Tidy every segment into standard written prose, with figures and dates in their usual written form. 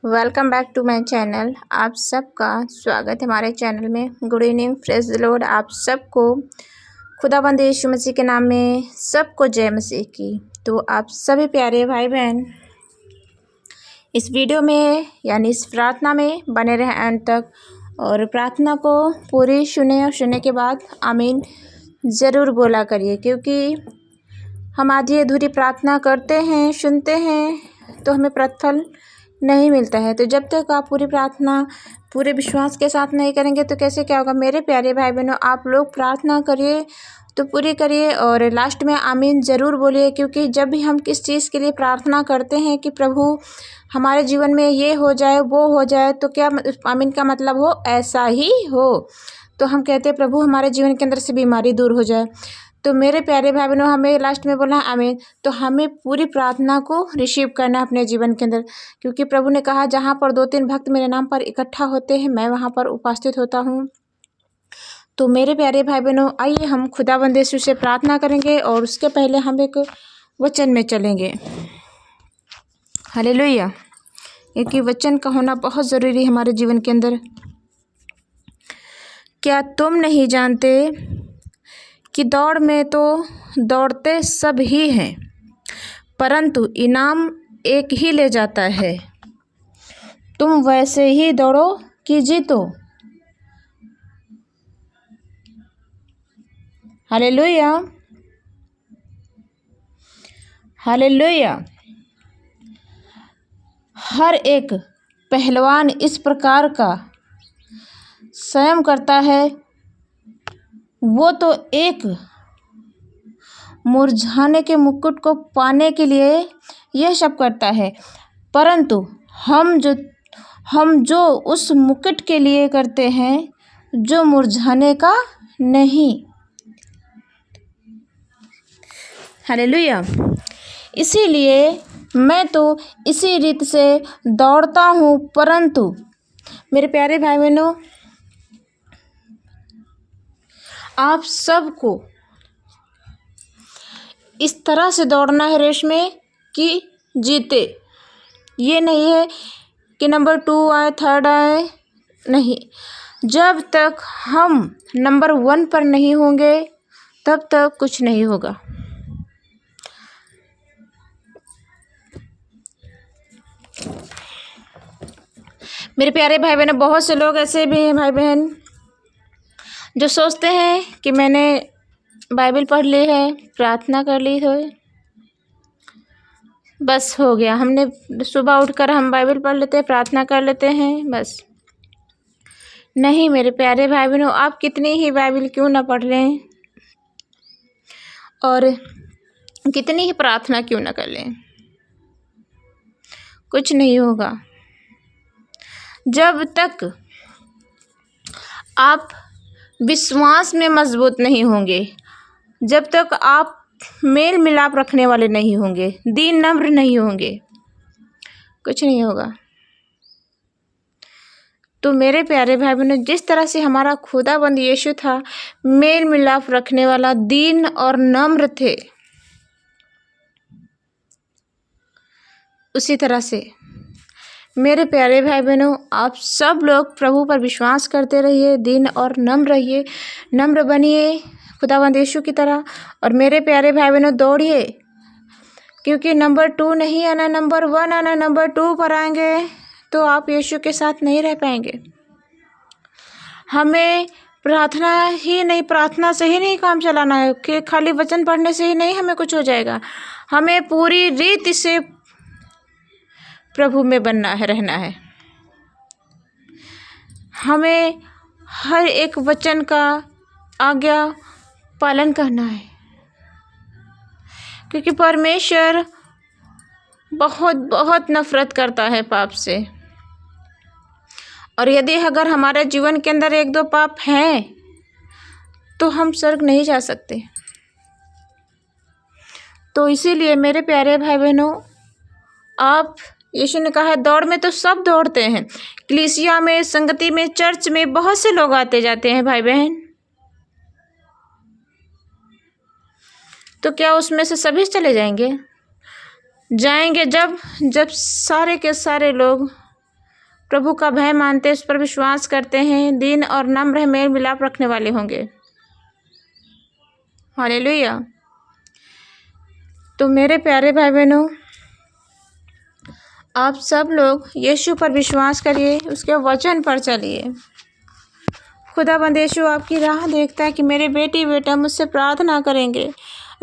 Welcome back to my channel. आप सबका स्वागत है हमारे चैनल में। Good evening, praise the Lord. आप सबको खुदाबंद यीशु मसीह के नाम में सबको जय मसीह की। तो आप सभी प्यारे भाई बहन इस वीडियो में यानी इस प्रार्थना में बने रहें अंत तक, और प्रार्थना को पूरी सुने और सुनने के बाद आमीन ज़रूर बोला करिए, क्योंकि हम आधी अधूरी प्रार्थना करते हैं, सुनते हैं तो हमें प्रतिफल नहीं मिलता है। तो जब तक आप पूरी प्रार्थना पूरे विश्वास के साथ नहीं करेंगे तो कैसे क्या होगा। मेरे प्यारे भाई बहनों, आप लोग प्रार्थना करिए तो पूरी करिए और लास्ट में आमीन ज़रूर बोलिए, क्योंकि जब भी हम किस चीज़ के लिए प्रार्थना करते हैं कि प्रभु हमारे जीवन में ये हो जाए वो हो जाए, तो क्या आमीन का मतलब हो ऐसा ही हो। तो हम कहते हैं प्रभु हमारे जीवन के अंदर से बीमारी दूर हो जाए। तो मेरे प्यारे भाई बहनों, हमें लास्ट में बोलना है आमीन। तो हमें पूरी प्रार्थना को रिसीव करना है अपने जीवन के अंदर, क्योंकि प्रभु ने कहा जहाँ पर 2-3 भक्त मेरे नाम पर इकट्ठा होते हैं मैं वहाँ पर उपस्थित होता हूँ। तो मेरे प्यारे भाई बहनों, आइए हम खुदाबंद यीशु से प्रार्थना करेंगे और उसके पहले हम एक वचन में चलेंगे। हालेलुया। क्योंकि वचन का होना बहुत ज़रूरी है हमारे जीवन के अंदर। क्या तुम नहीं जानते कि दौड़ में तो दौड़ते सब ही हैं, परंतु इनाम एक ही ले जाता है। तुम वैसे ही दौड़ो कि जीतो। Hallelujah, hallelujah. हर एक पहलवान इस प्रकार का स्वयं करता है। वो तो एक मुरझाने के मुकुट को पाने के लिए यह सब करता है, परंतु हम जो उस मुकुट के लिए करते हैं जो मुरझाने का नहीं। हालेलुया। इसीलिए मैं तो इसी रीत से दौड़ता हूँ, परंतु मेरे प्यारे भाई बहनों, आप सबको इस तरह से दौड़ना है रेस में कि जीते। ये नहीं है कि नंबर 2 आए, 3rd आए, नहीं। जब तक हम नंबर 1 पर नहीं होंगे तब तक कुछ नहीं होगा। मेरे प्यारे भाई बहन, बहुत से लोग ऐसे भी हैं भाई बहन जो सोचते हैं कि मैंने बाइबल पढ़ ली है, प्रार्थना कर ली है, बस हो गया। हमने सुबह उठकर हम बाइबल पढ़ लेते हैं, प्रार्थना कर लेते हैं, बस। नहीं मेरे प्यारे भाई बहनों, आप कितनी ही बाइबल क्यों ना पढ़ लें और कितनी ही प्रार्थना क्यों ना कर लें, कुछ नहीं होगा। जब तक आप विश्वास में मजबूत नहीं होंगे, जब तक आप मेल मिलाप रखने वाले नहीं होंगे, दीन नम्र नहीं होंगे, कुछ नहीं होगा। तो मेरे प्यारे भाई बहनों, जिस तरह से हमारा खुदाबंद यीशु था, मेल मिलाप रखने वाला, दीन और नम्र थे, उसी तरह से मेरे प्यारे भाई बहनों, आप सब लोग प्रभु पर विश्वास करते रहिए, दीन और नम्र रहिए, नम्र बनिए खुदावंद यीशु की तरह। और मेरे प्यारे भाई बहनों, दौड़िए, क्योंकि नंबर 2 नहीं आना, नंबर 1 आना। नंबर 2 पर आएंगे तो आप यीशु के साथ नहीं रह पाएंगे। हमें प्रार्थना से ही नहीं काम चलाना है कि खाली वचन पढ़ने से ही नहीं हमें कुछ हो जाएगा। हमें पूरी रीति से प्रभु में बनना है, रहना है। हमें हर एक वचन का आज्ञा पालन करना है, क्योंकि परमेश्वर बहुत बहुत नफरत करता है पाप से। और यदि अगर हमारे जीवन के अंदर 1-2 पाप हैं तो हम स्वर्ग नहीं जा सकते। तो इसीलिए मेरे प्यारे भाई बहनों, आप यीशु ने कहा है दौड़ में तो सब दौड़ते हैं। कलीसिया में, संगति में, चर्च में बहुत से लोग आते जाते हैं भाई बहन, तो क्या उसमें से सभी चले जाएंगे? जब सारे के सारे लोग प्रभु का भय मानते, उस पर विश्वास करते हैं, दीन और नम्र मेल मिलाप रखने वाले होंगे। हालेलुया। तो मेरे प्यारे भाई बहनों, आप सब लोग यीशु पर विश्वास करिए, उसके वचन पर चलिए। खुदाबंद यीशु आपकी राह देखता है कि मेरे बेटी बेटा मुझसे प्रार्थना करेंगे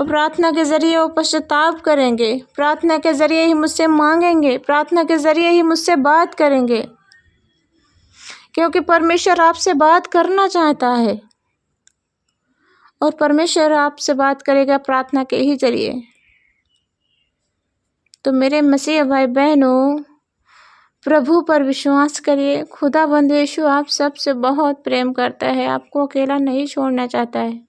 और प्रार्थना के ज़रिए वो पश्चाताप करेंगे, प्रार्थना के ज़रिए ही मुझसे मांगेंगे, प्रार्थना के ज़रिए ही मुझसे बात करेंगे, क्योंकि परमेश्वर आपसे बात करना चाहता है और परमेश्वर आपसे बात करेगा प्रार्थना के ही ज़रिए। तो मेरे मसीह भाई बहनों, प्रभु पर विश्वास करिए। खुदाबंद यीशु आप सबसे बहुत प्रेम करता है, आपको अकेला नहीं छोड़ना चाहता है।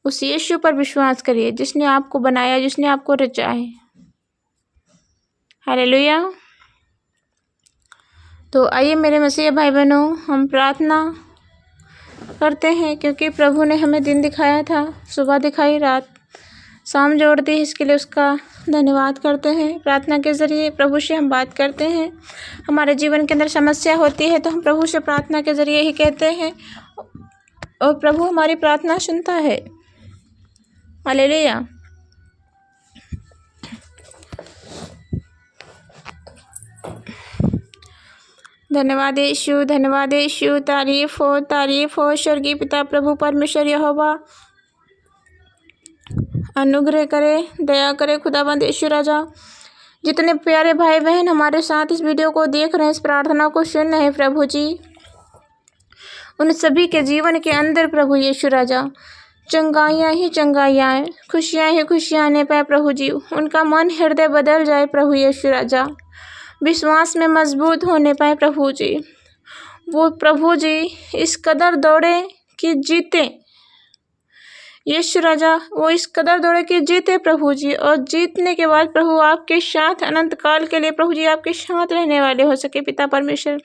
उस यीशु पर विश्वास करिए जिसने आपको बनाया, जिसने आपको रचा है। हालेलुया। तो आइए मेरे मसीह भाई बहनों, हम प्रार्थना करते हैं, क्योंकि प्रभु ने हमें दिन दिखाया था, सुबह दिखाई, रात शाम जोड़ दी, इसके लिए उसका धन्यवाद करते हैं। प्रार्थना के ज़रिए प्रभु से हम बात करते हैं। हमारे जीवन के अंदर समस्या होती है तो हम प्रभु से प्रार्थना के ज़रिए ही कहते हैं और प्रभु हमारी प्रार्थना सुनता है। हालेलुया। धन्यवाद यीशु, धन्यवाद यीशु। तारीफ हो स्वर्गीय पिता प्रभु परमेश्वर यहोवा, अनुग्रह करे, दया करे खुदाबंद यीशु राजा। जितने प्यारे भाई बहन हमारे साथ इस वीडियो को देख रहे हैं, इस प्रार्थना को सुन रहे हैं प्रभु जी, उन सभी के जीवन के अंदर प्रभु यीशु राजा चंगाइयाँ ही चंगाइयाँ आए, खुशियाँ ही खुशियाँ आने पाए प्रभु जी। उनका मन हृदय बदल जाए प्रभु यीशु राजा, विश्वास में मजबूत होने पाए प्रभु जी। वो प्रभु जी इस कदर दौड़े कि जीते यीशु राजा, वो इस कदर दौड़े कि जीते प्रभु जी, और जीतने के बाद प्रभु आपके साथ अनंत काल के लिए प्रभु जी आपके साथ रहने वाले हो सके पिता परमेश्वर।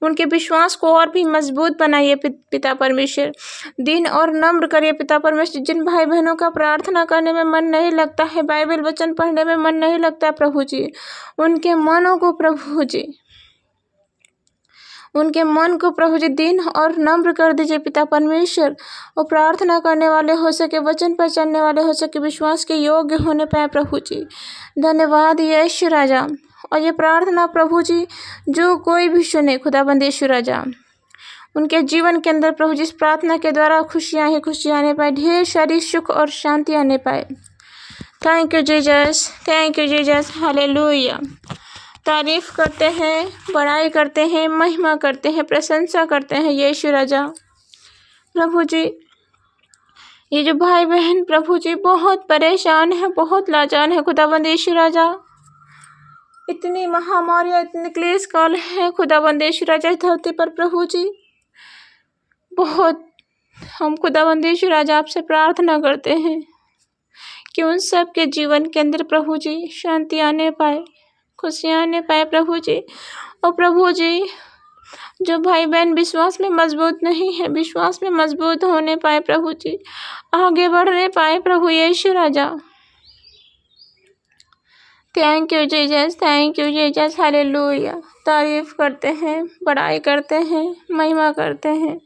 उनके विश्वास को और भी मजबूत बनाइए पिता परमेश्वर, दीन और नम्र करिए पिता परमेश्वर। जिन भाई बहनों का प्रार्थना करने में मन नहीं लगता है, बाइबल वचन पढ़ने में मन नहीं लगता प्रभु जी, उनके मनों को प्रभु जी, उनके मन को प्रभु जी दीन और नम्र कर दीजिए पिता परमेश्वर। और प्रार्थना करने वाले हो सके, वचन पर चलने वाले हो सके, विश्वास के योग्य होने पाए प्रभु जी। धन्यवाद यीशु राजा। और ये प्रार्थना प्रभु जी जो कोई भी सुने खुदाबंद यीशु राजा, उनके जीवन के अंदर प्रभु जी इस प्रार्थना के द्वारा खुशियाँ ही खुशियाँ आने पाए, ढेर सारी सुख और शांति आने पाए। Thank you Jesus, thank you Jesus. Hallelujah. तारीफ करते हैं, बड़ाई करते हैं, महिमा करते हैं, प्रशंसा करते हैं यीशु राजा। प्रभु जी ये जो भाई बहन प्रभु जी बहुत परेशान है, बहुत लाचार है खुदाबंद यीशु राजा, इतनी महामारी, इतने क्लेश काल है खुदाबंद यीशु राजा इस धरती पर प्रभु जी। बहुत हम खुदाबंद यीशु राजा आपसे प्रार्थना करते हैं कि उन सब के जीवन के अंदर प्रभु जी शांति आने पाए, खुशियाँ आने पाए प्रभु जी। और प्रभु जी जो भाई बहन विश्वास में मजबूत नहीं है, विश्वास में मजबूत होने पाए प्रभु जी, आगे बढ़ने पाए प्रभु यीशु राजा। Thank you Jesus, thank you Jesus. Hallelujah. तारीफ करते हैं, बड़ाई करते हैं, महिमा करते हैं।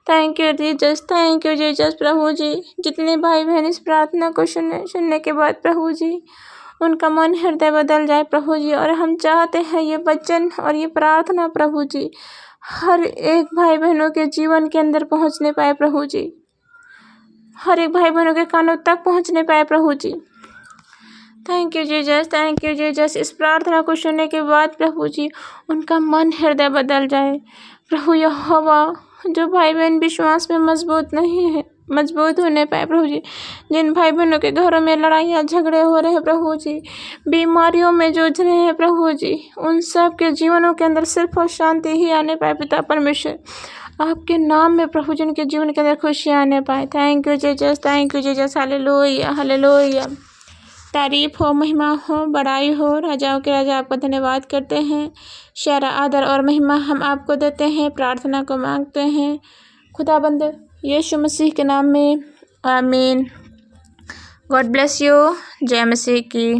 Thank you Jesus, thank you Jesus. प्रभु जी जितने भाई बहन इस प्रार्थना को सुनने के बाद प्रभु जी उनका मन हृदय बदल जाए प्रभु जी, और हम चाहते हैं ये वचन और ये प्रार्थना प्रभु जी हर एक भाई बहनों के जीवन के अंदर पहुंचने पाए प्रभु जी, हर एक भाई बहनों के कानों तक पहुंचने पाए प्रभु जी। Thank you Jesus, thank you Jesus. इस प्रार्थना को सुनने के बाद प्रभु जी उनका मन हृदय बदल जाए प्रभु यहोवा। जो भाई बहन विश्वास में मजबूत नहीं है, मजबूत होने पाए प्रभु जी, जिन भाई बहनों के घरों में लड़ाइयाँ झगड़े हो रहे हैं प्रभु जी, बीमारियों में जूझ रहे हैं प्रभु जी, उन सब के जीवनों के अंदर सिर्फ और शांति ही आने पाए पिता परमेश्वर। आपके नाम में प्रभु जी उनके जीवन के अंदर खुशियाँ आने पाए। Thank you Jesus, thank you Jesus. Hallelujah, hallelujah. तारीफ हो, महिमा हो, बड़ाई हो, राजाओं के राजा आपका धन्यवाद करते हैं। सारा आदर और महिमा हम आपको देते हैं, प्रार्थना को मांगते हैं खुदाबंद यीशु मसीह के नाम में, आमीन। God bless you. जय मसीह की।